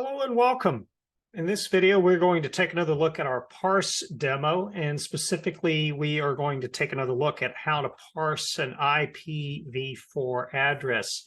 Hello and welcome. In this video, we're going to take another look at our ParseDemo, and specifically, we are going to take another look at how to parse an IPv4 address.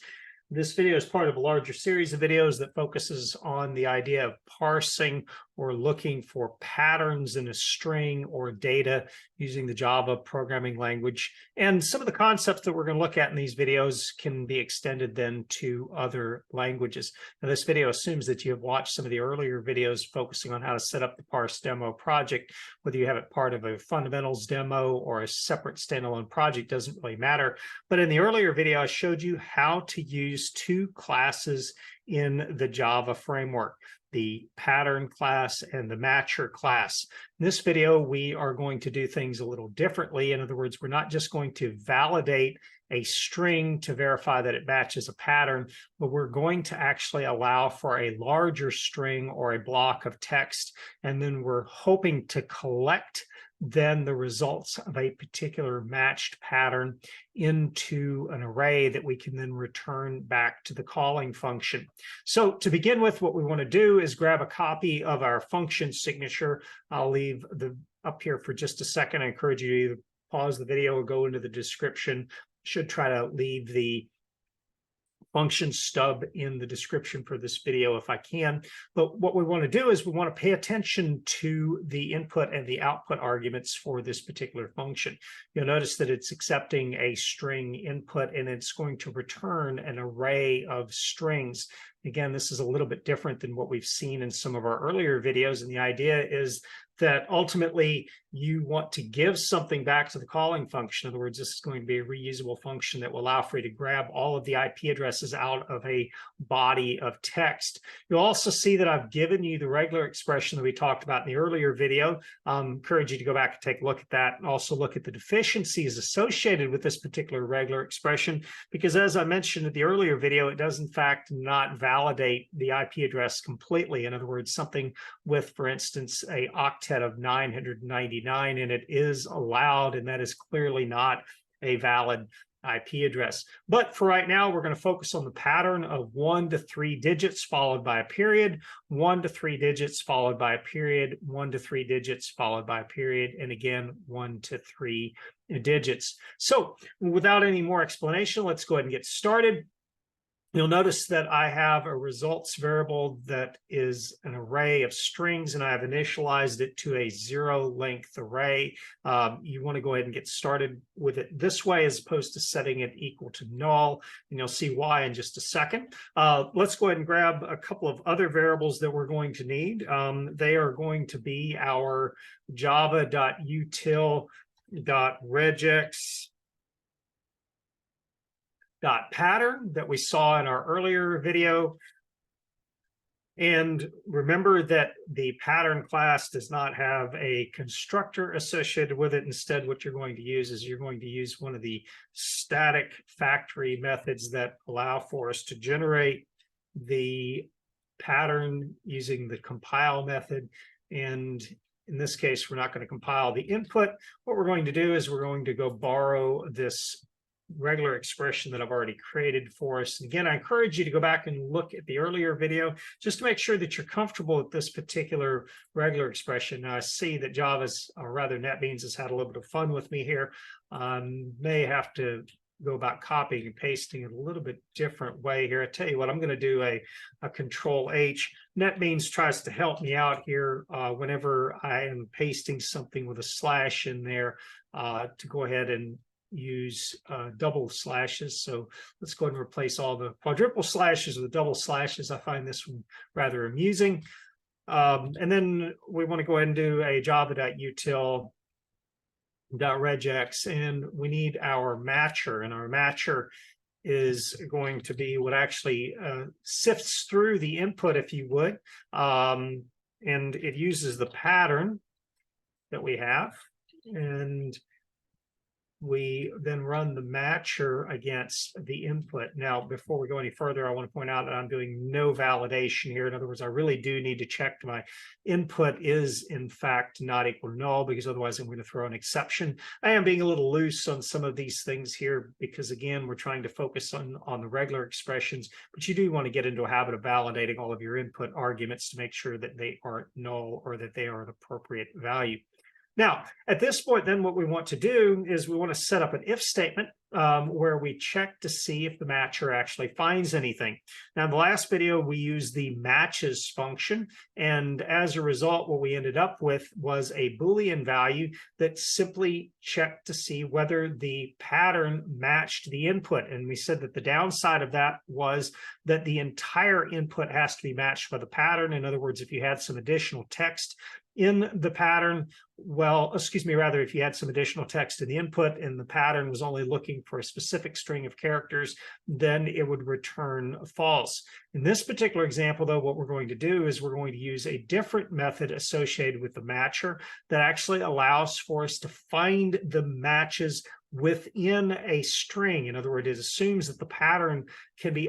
This video is part of a larger series of videos that focuses on the idea of parsing or looking for patterns in a string or data using the Java programming language. And some of the concepts that we're going to look at in these videos can be extended then to other languages. Now, this video assumes that you have watched some of the earlier videos focusing on how to set up the ParseDemo project. Whether you have it part of a fundamentals demo or a separate standalone project doesn't really matter. But in the earlier video, I showed you how to use two classes in the Java framework, the pattern class and the matcher class. In this video, we are going to do things a little differently. In other words, we're not just going to validate a string to verify that it matches a pattern, but we're going to actually allow for a larger string or a block of text, and then we're hoping to collect then the results of a particular matched pattern into an array that we can then return back to the calling function. So to begin with, what we want to do is grab a copy of our function signature. I'll leave up here for just a second. I encourage you to either pause the video or go into the description. Should try to leave the function stub in the description for this video if I can. But what we want to do is we want to pay attention to the input and the output arguments for this particular function. You'll notice that it's accepting a string input and it's going to return an array of strings. Again, this is a little bit different than what we've seen in some of our earlier videos, and the idea is that ultimately you want to give something back to the calling function. In other words, this is going to be a reusable function that will allow for you to grab all of the IP addresses out of a body of text. You'll also see that I've given you the regular expression that we talked about in the earlier video. Encourage you to go back and take a look at that, and also look at the deficiencies associated with this particular regular expression, because as I mentioned in the earlier video, it does in fact not validate the IP address completely. In other words, something with, for instance, a octet of 999 and it is allowed, and that is clearly not a valid IP address. But for right now, we're going to focus on the pattern of 1 to 3 digits followed by a period, 1 to 3 digits followed by a period, 1 to 3 digits followed by a period, and again 1 to 3 digits. So without any more explanation, let's go ahead and get started. You'll notice that I have a results variable that is an array of strings, and I have initialized it to a 0-length array. You want to go ahead and get started with it this way as opposed to setting it equal to null, and you'll see why in just a second. Let's go ahead and grab a couple of other variables that we're going to need. They are going to be our java.util.regex pattern that we saw in our earlier video. And remember that the pattern class does not have a constructor associated with it. Instead, what you're going to use is you're going to use one of the static factory methods that allow for us to generate the pattern using the compile method. And in this case, we're not going to compile the input. What we're going to do is we're going to go borrow this regular expression that I've already created for us. And again, I encourage you to go back and look at the earlier video just to make sure that you're comfortable with this particular regular expression. Now, I see that Java's, or rather NetBeans, has had a little bit of fun with me here. May have to go about copying and pasting it a little bit different way here. I tell you what, I'm going to do a Control H. NetBeans tries to help me out here whenever I am pasting something with a slash in there to go ahead and use double slashes. So let's go ahead and replace all the quadruple slashes with double slashes. I find this one rather amusing. And then we want to go ahead and do a java.util.regex, and we need our matcher, and our matcher is going to be what actually sifts through the input, if you would, and it uses the pattern that we have, and we then run the matcher against the input. Now, before we go any further, I want to point out that I'm doing no validation here. In other words, I really do need to check my input is in fact not equal to null, because otherwise I'm going to throw an exception. I am being a little loose on some of these things here because, again, we're trying to focus on the regular expressions, but you do want to get into a habit of validating all of your input arguments to make sure that they aren't null or that they are an appropriate value. Now, at this point, then what we want to do is we want to set up an if statement where we check to see if the matcher actually finds anything. Now, in the last video, we used the matches function, and as a result, what we ended up with was a Boolean value that simply checked to see whether the pattern matched the input. And we said that the downside of that was that the entire input has to be matched by the pattern. In other words, if you had some additional text in the pattern, well, excuse me, rather, if you had some additional text in the input and the pattern was only looking for a specific string of characters, then it would return false. In this particular example, though, what we're going to do is we're going to use a different method associated with the matcher that actually allows for us to find the matches within a string. In other words, it assumes that the pattern can be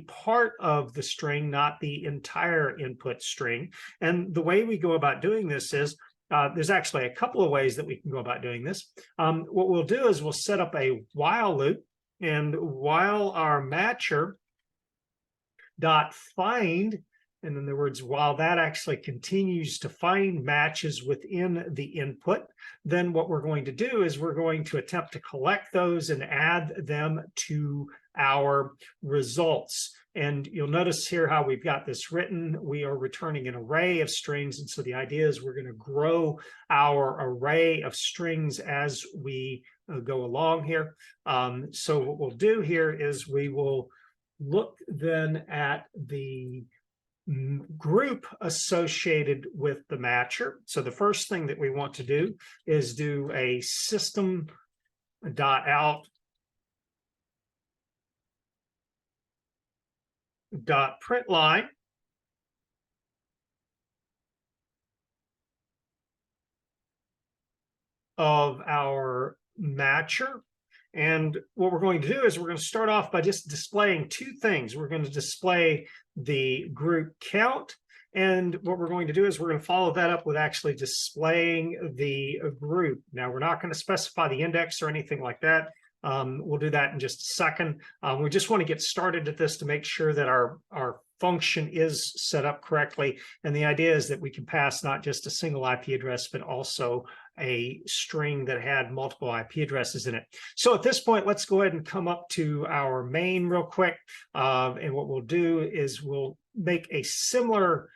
part of the string, not the entire input string. And the way we go about doing this is there's actually a couple of ways that we can go about doing this. What we'll do is we'll set up a while loop, and while our matcher dot find, in other words, while that actually continues to find matches within the input, then what we're going to do is we're going to attempt to collect those and add them to our results. And you'll notice here how we've got this written. We are returning an array of strings. And so the idea is we're going to grow our array of strings as we go along here. So what we'll do here is we will look then at the group associated with the matcher. So the first thing that we want to do is do a system.out.println of our matcher. And what we're going to do is we're going to start off by just displaying two things. We're going to display the group count, and what we're going to do is we're going to follow that up with actually displaying the group. Now, we're not going to specify the index or anything like that. We'll do that in just a second. We just want to get started at this to make sure that our function is set up correctly. And the idea is that we can pass not just a single IP address, but also a string that had multiple IP addresses in it. So at this point, let's go ahead and come up to our main real quick. And what we'll do is we'll make a similar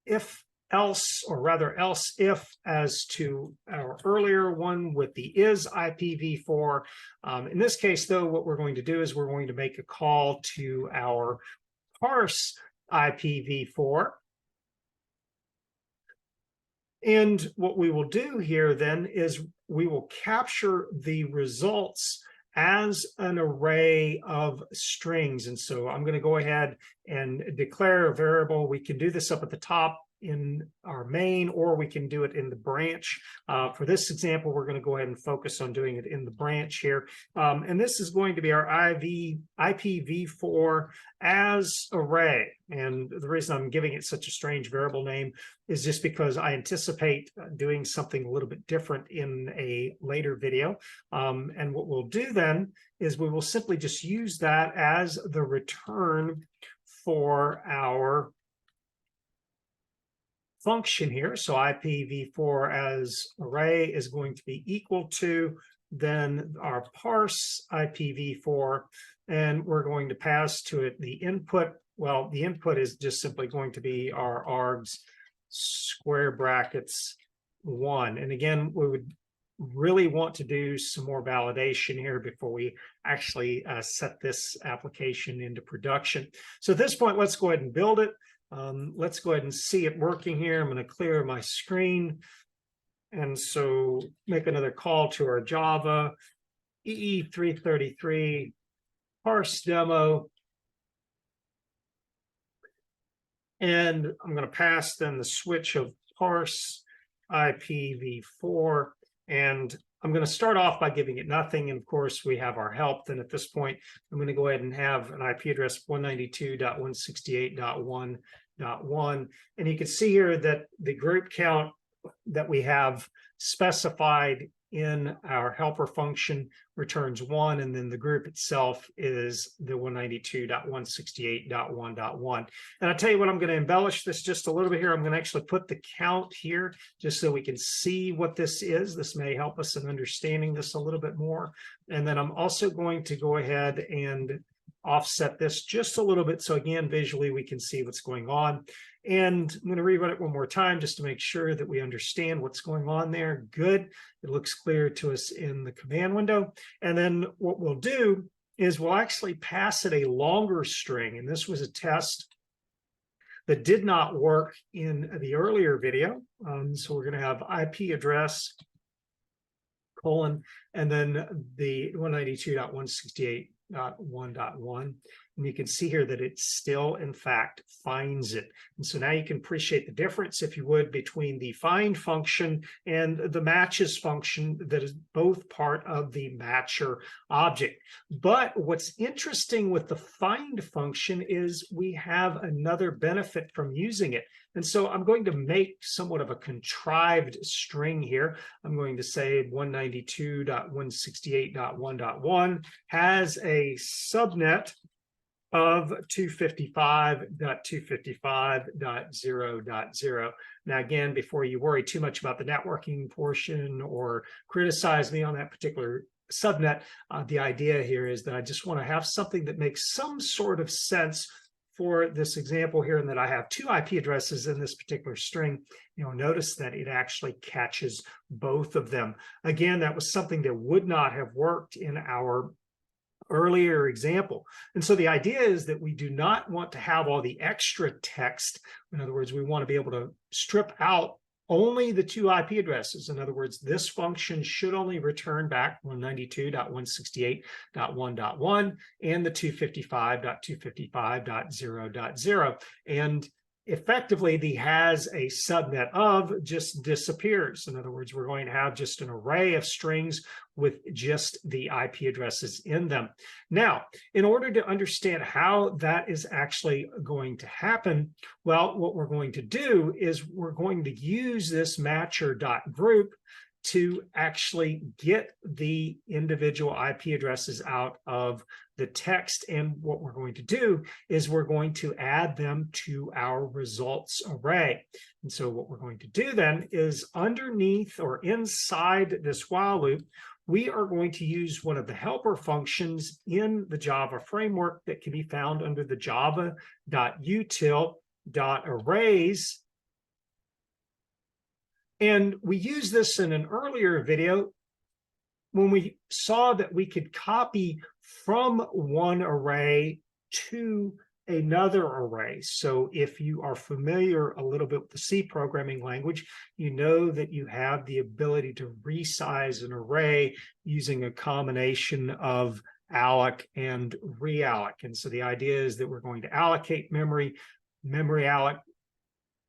if-else, or rather else-if, as to our earlier one with the is IPv4. In this case, though, what we're going to do is we're going to make a call to our parse IPv4. And what we will do here then is we will capture the results as an array of strings. And so I'm going to go ahead and declare a variable. We can do this up at the top in our main, or we can do it in the branch. For this example, we're going to go ahead and focus on doing it in the branch here. And this is going to be our IPv4 as array. And the reason I'm giving it such a strange variable name is just because I anticipate doing something a little bit different in a later video. And what we'll do then is we will simply just use that as the return for our function here. So IPv4 as array is going to be equal to then our parse IPv4, and we're going to pass to it the input. Well, the input is just simply going to be our args square brackets 1. And again, we would really want to do some more validation here before we actually set this application into production. So at this point, let's go ahead and build it. Let's go ahead and see it working here. I'm going to clear my screen. And so make another call to our Java EE333 ParseDemo. And I'm going to pass then the switch of parse IPv4. And I'm going to start off by giving it nothing. And of course, we have our help. Then at this point, I'm going to go ahead and have an IP address 192.168.1.1. And you can see here that the group count that we have specified in our helper function returns 1, and then the group itself is the 192.168.1.1. And I'll tell you what, I'm going to embellish this just a little bit here. I'm going to actually put the count here just so we can see what this is. This may help us in understanding this a little bit more. And then I'm also going to go ahead and offset this just a little bit so again visually we can see what's going on. And I'm going to rerun it one more time just to make sure that we understand what's going on there. Good. It looks clear to us in the command window. And then what we'll do is we'll actually pass it a longer string. And this was a test that did not work in the earlier video. So we're going to have IP address colon and then the 192.168.1.1. And you can see here that it still, in fact, finds it. And so now you can appreciate the difference, if you would, between the find function and the matches function that is both part of the matcher object. But what's interesting with the find function is we have another benefit from using it. And so I'm going to make somewhat of a contrived string here. I'm going to say 192.168.1.1 has a subnet of 255.255.0.0. Now, again, before you worry too much about the networking portion or criticize me on that particular subnet, the idea here is that I just want to have something that makes some sort of sense for this example here, and that I have two IP addresses in this particular string. You'll notice that it actually catches both of them. Again, that was something that would not have worked in our earlier example. And so the idea is that we do not want to have all the extra text. In other words, we want to be able to strip out only the two IP addresses. In other words, this function should only return back 192.168.1.1 and the 255.255.0.0. And effectively, the has a subnet of just disappears. In other words, we're going to have just an array of strings with just the IP addresses in them. Now, in order to understand how that is actually going to happen, well, what we're going to do is we're going to use this matcher.group to actually get the individual IP addresses out of the text. And what we're going to do is we're going to add them to our results array. And so what we're going to do then is underneath or inside this while loop, we are going to use one of the helper functions in the Java framework that can be found under the java.util.arrays. And we used this in an earlier video when we saw that we could copy from one array to another array. So if you are familiar a little bit with the C programming language, you know that you have the ability to resize an array using a combination of alloc and realloc. And so the idea is that we're going to allocate memory, memory alloc,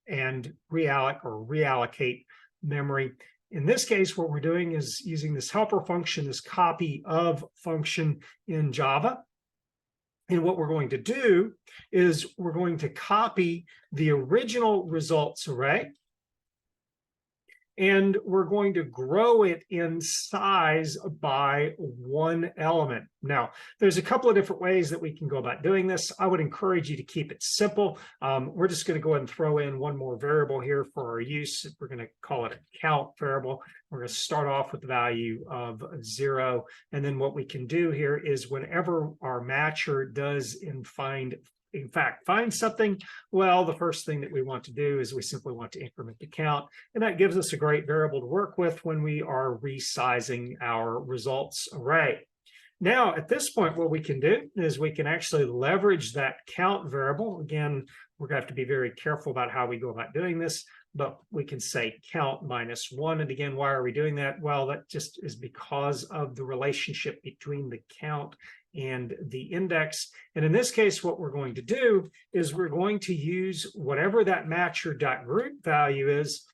and realloc or reallocate memory. In this case, what we're doing is using this helper function, this copy of function in Java. And what we're going to do is we're going to copy the original results array, and we're going to grow it in size by one element. Now, there's a couple of different ways that we can go about doing this. I would encourage you to keep it simple. We're just going to go ahead and throw in one more variable here for our use. We're going to call it a count variable. We're going to start off with the value of 0. And then what we can do here is whenever our matcher does in fact find something, well, the first thing that we want to do is we simply want to increment the count, and that gives us a great variable to work with when we are resizing our results array. Now, at this point, what we can do is we can actually leverage that count variable. Again, we're going to have to be very careful about how we go about doing this, but we can say count -1. And again, why are we doing that? Well, that just is because of the relationship between the count and the index. And in this case, what we're going to do is we're going to use whatever that matcher.group value is.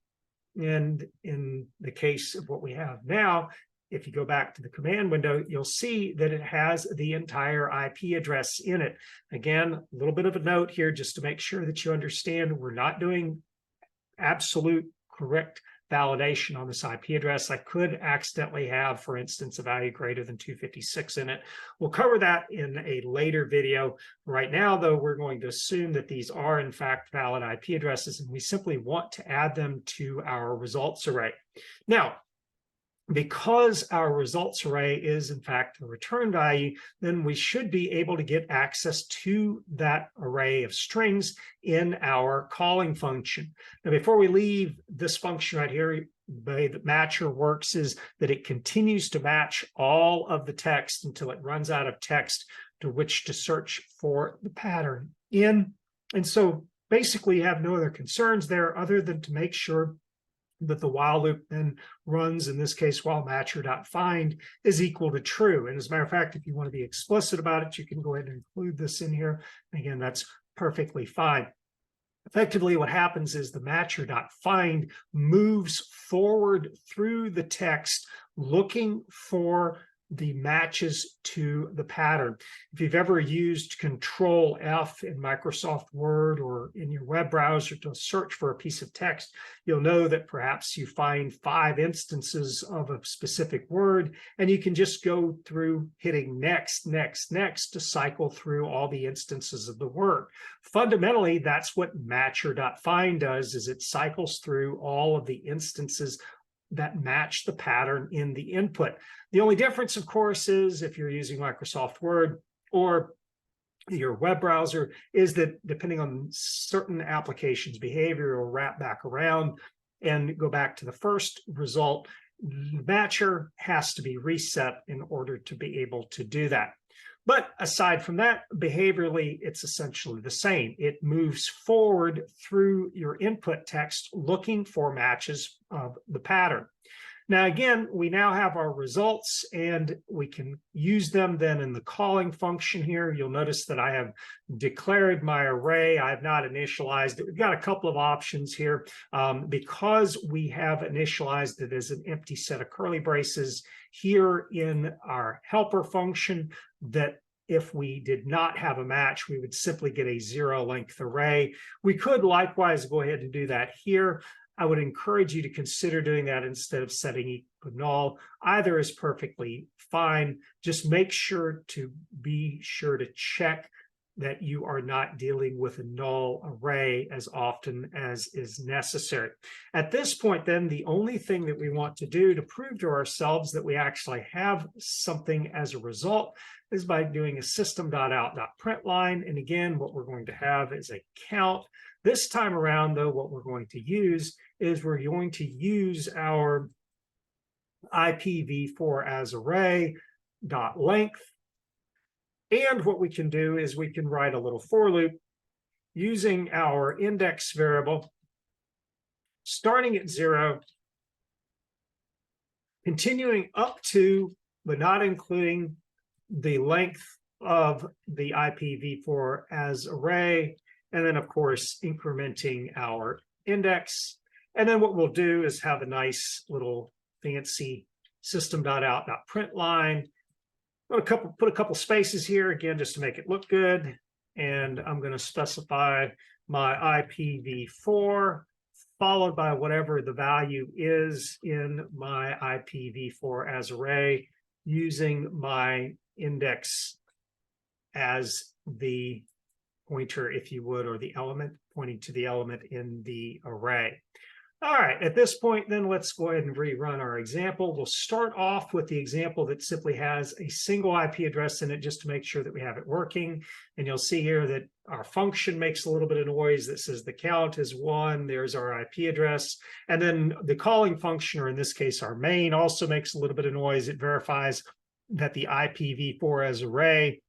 And in the case of what we have now, if you go back to the command window, you'll see that it has the entire IP address in it. Again, a little bit of a note here just to make sure that you understand we're not doing absolute correct validation on this IP address. I could accidentally have, for instance, a value greater than 256 in it. We'll cover that in a later video. Right now, though, we're going to assume that these are, in fact, valid IP addresses, and we simply want to add them to our results array. Now, because our results array is, in fact, the return value, then we should be able to get access to that array of strings in our calling function. Now, before we leave this function right here, the way that matcher works is that it continues to match all of the text until it runs out of text to which to search for the pattern in. And so basically you have no other concerns there other than to make sure that the while loop then runs, in this case, while matcher.find is equal to true. And as a matter of fact, if you want to be explicit about it, you can go ahead and include this in here. Again, that's perfectly fine. Effectively, what happens is the matcher.find moves forward through the text looking for the matches to the pattern. If you've ever used Control F in Microsoft Word or in your web browser to search for a piece of text, you'll know that perhaps you find 5 instances of a specific word, and you can just go through hitting next, next, next to cycle through all the instances of the word. Fundamentally, that's what matcher.find does, is it cycles through all of the instances that match the pattern in the input. The only difference, of course, is if you're using Microsoft Word or your web browser, is that depending on certain applications' behavior, will wrap back around and go back to the first result. The matcher has to be reset in order to be able to do that. But aside from that, behaviorally, it's essentially the same. It moves forward through your input text looking for matches of the pattern. Now, again, we now have our results, and we can use them then in the calling function here. You'll notice that I have declared my array. I have not initialized it. We've got a couple of options here. Because we have initialized it as an empty set of curly braces here in our helper function, that if we did not have a match, we would simply get a 0-length array. We could likewise go ahead and do that here. I would encourage you to consider doing that instead of setting equal to null. Either is perfectly fine. Just make sure to check that you are not dealing with a null array as often as is necessary. At this point, then, the only thing that we want to do to prove to ourselves that we actually have something as a result is by doing a system.out.println. And again, what we're going to have is a count. This time around, though, what we're going to use is we're going to use our IPv4 as array dot length. And what we can do is we can write a little for loop using our index variable, starting at 0, continuing up to, but not including, the length of the IPv4 as array, and then, of course, incrementing our index. And then what we'll do is have a nice little fancy system.out.println. Put a couple spaces here, again, just to make it look good. And I'm going to specify my IPv4, followed by whatever the value is in my IPv4 as array, using my index as the pointer, if you would, or the element, pointing to the element in the array. All right, at this point, then, let's go ahead and rerun our example. We'll start off with the example that simply has a single IP address in it, just to make sure that we have it working. And you'll see here that our function makes a little bit of noise that says the count is 1. There's our IP address. And then the calling function, or in this case, our main, also makes a little bit of noise. It verifies that the IPv4 as array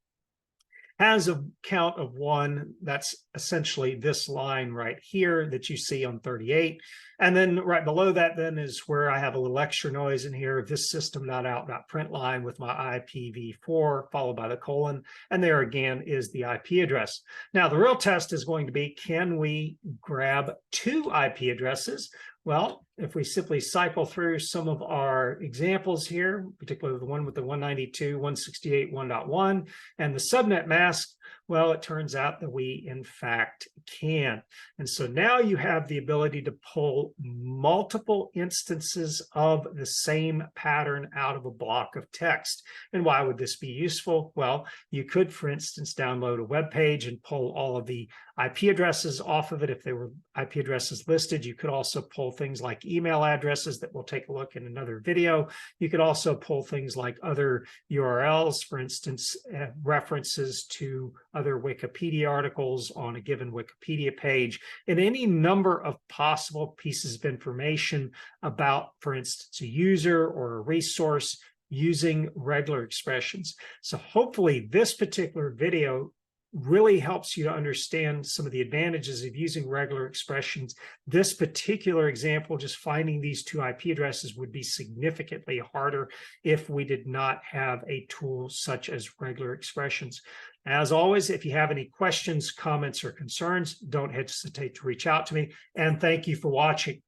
has a count of 1. That's essentially this line right here that you see on 38. And then right below that then is where I have a little extra noise in here, this system.out.println with my IPv4 followed by the colon. And there again is the IP address. Now, the real test is going to be, can we grab two IP addresses? Well, if we simply cycle through some of our examples here, particularly the one with the 192.168.1.1 and the subnet mask, well, it turns out that we, in fact, can. And so now you have the ability to pull multiple instances of the same pattern out of a block of text. And why would this be useful? Well, you could, for instance, download a web page and pull all of the IP addresses off of it if they were IP addresses listed. You could also pull things like email addresses that we'll take a look in another video. You could also pull things like other URLs, for instance, references to other Wikipedia articles on a given Wikipedia page, and any number of possible pieces of information about, for instance, a user or a resource using regular expressions. So hopefully this particular video really helps you to understand some of the advantages of using regular expressions. This particular example, just finding these two IP addresses, would be significantly harder if we did not have a tool such as regular expressions. As always, if you have any questions, comments, or concerns, don't hesitate to reach out to me. And thank you for watching.